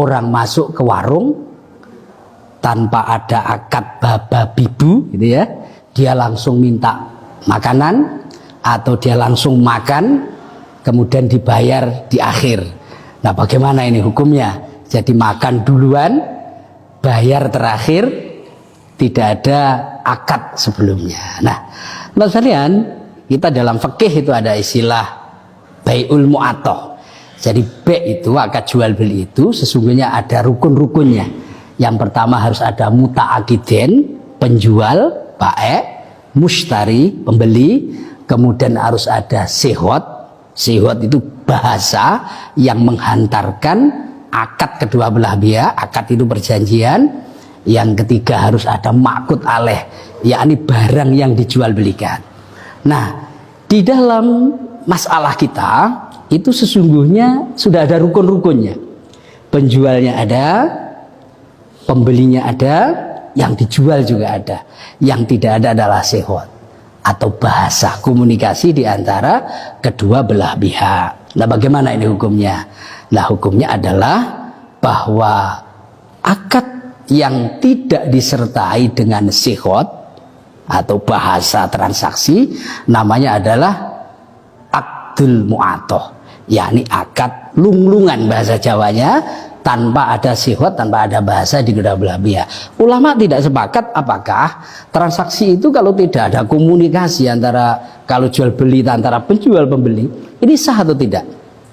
orang masuk ke warung tanpa ada akad babibu gitu ya, dia langsung minta makanan atau dia langsung makan kemudian dibayar di akhir. Nah, bagaimana ini hukumnya? Jadi makan duluan, bayar terakhir, tidak ada akad sebelumnya. Nah, teman sekalian, kita dalam fikih itu ada istilah bai'ul mu'athah. Jadi bai' itu, akad jual beli itu sesungguhnya ada rukun-rukunnya. Yang pertama harus ada muta'akidin, penjual, bae', mushtari, pembeli. Kemudian harus ada sihot. Sihot itu bahasa yang menghantarkan akad kedua belah pihak. Akad itu perjanjian. Yang ketiga harus ada ma'qud alaih, yakni barang yang dijual belikan. Nah, di dalam masalah kita itu sesungguhnya sudah ada rukun-rukunnya. Penjualnya ada, pembelinya ada, yang dijual juga ada. Yang tidak ada adalah sihot atau bahasa komunikasi di antara kedua belah pihak. Nah, bagaimana ini hukumnya? Nah, hukumnya adalah bahwa akad yang tidak disertai dengan sihot atau bahasa transaksi namanya adalah akdul mu'athah, yakni akad lunglungan bahasa Jawanya, tanpa ada sihot, tanpa ada bahasa di kedua belah pihak. Ulama tidak sepakat apakah transaksi itu kalau tidak ada komunikasi antara, kalau jual beli antara penjual pembeli, ini sah atau tidak?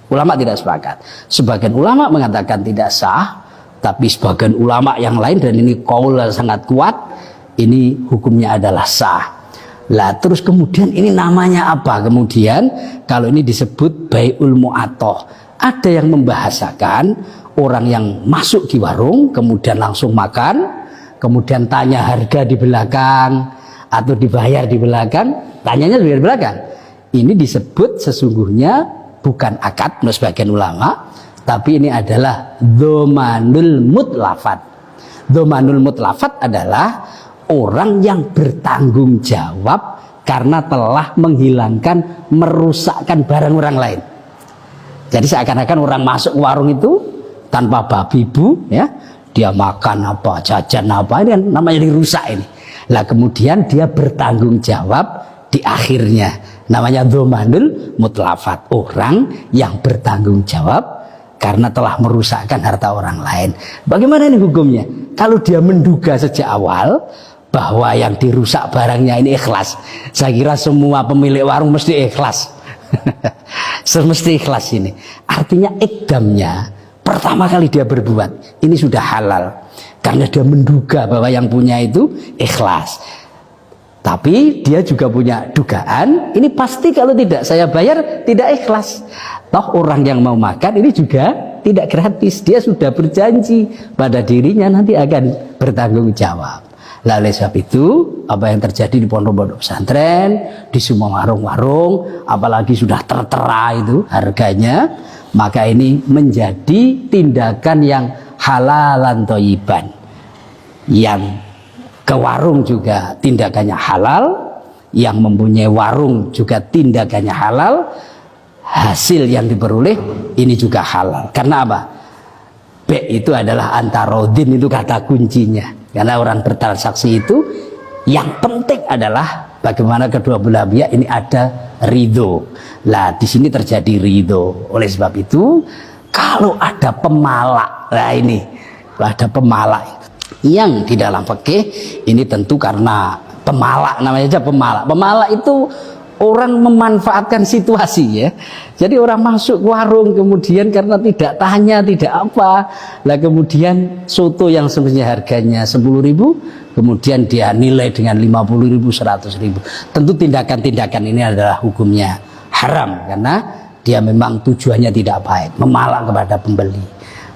Ulama tidak sepakat. Sebagian ulama mengatakan tidak sah, tapi sebagian ulama yang lain, dan ini qaul sangat kuat, ini hukumnya adalah sah. Lah terus kemudian ini namanya apa? Kemudian kalau ini disebut bai'ul mu'athah. Ada yang membahasakan orang yang masuk di warung kemudian langsung makan, kemudian tanya harga di belakang atau dibayar di belakang, tanyanya di belakang. Ini disebut sesungguhnya bukan akad menurut sebagian ulama, tapi ini adalah dhamanul mutlafat. Dhamanul mutlafat adalah orang yang bertanggung jawab karena telah menghilangkan, merusakkan barang orang lain. Jadi seakan-akan orang masuk ke warung itu tanpa babibu, ya, dia makan apa, jajan apa, ini kan namanya dirusak ini. Lah kemudian dia bertanggung jawab di akhirnya, namanya dhamanul mutlafat, orang yang bertanggung jawab karena telah merusakkan harta orang lain. Bagaimana ini hukumnya? Kalau dia menduga sejak awal bahwa yang dirusak barangnya ini ikhlas, saya kira semua pemilik warung mesti ikhlas. Semesti ikhlas ini. Artinya ikdamnya pertama kali dia berbuat ini sudah halal karena dia menduga bahwa yang punya itu ikhlas. Tapi dia juga punya dugaan, ini pasti kalau tidak saya bayar tidak ikhlas. Toh orang yang mau makan ini juga tidak gratis, dia sudah berjanji pada dirinya nanti akan bertanggung jawab. Lah oleh sebab itu apa yang terjadi di pondok-pondok pesantren, di semua warung-warung, apalagi sudah tertera itu harganya, maka ini menjadi tindakan yang halalan thayyiban. Yang ke warung juga tindakannya halal, yang mempunyai warung juga tindakannya halal, hasil yang diperoleh ini juga halal. Karena apa? B itu adalah antarodin, itu kata kuncinya. Karena orang bertransaksi itu yang penting adalah bagaimana kedua belah pihak ini ada ridho. Lah di sini terjadi ridho. Oleh sebab itu kalau ada pemalak, nah ini ada pemalak yang di dalam fikih ini tentu karena pemalak, namanya aja pemalak. Pemalak itu orang memanfaatkan situasi, ya. Jadi orang masuk ke warung kemudian karena tidak tanya, tidak apa, lah kemudian soto yang semestinya harganya 10.000 kemudian dia nilai dengan 50.000, 100.000. Tentu tindakan-tindakan ini adalah hukumnya haram karena dia memang tujuannya tidak baik, memalak kepada pembeli.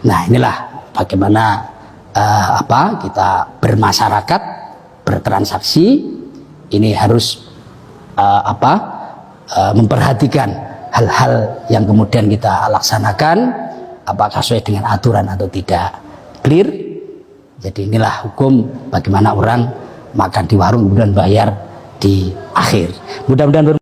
Nah, inilah bagaimana kita bermasyarakat, bertransaksi ini harus memperhatikan hal-hal yang kemudian kita laksanakan apakah sesuai dengan aturan atau tidak. Clear? Jadi inilah hukum bagaimana orang makan di warung kemudian bayar di akhir. Mudah-mudahan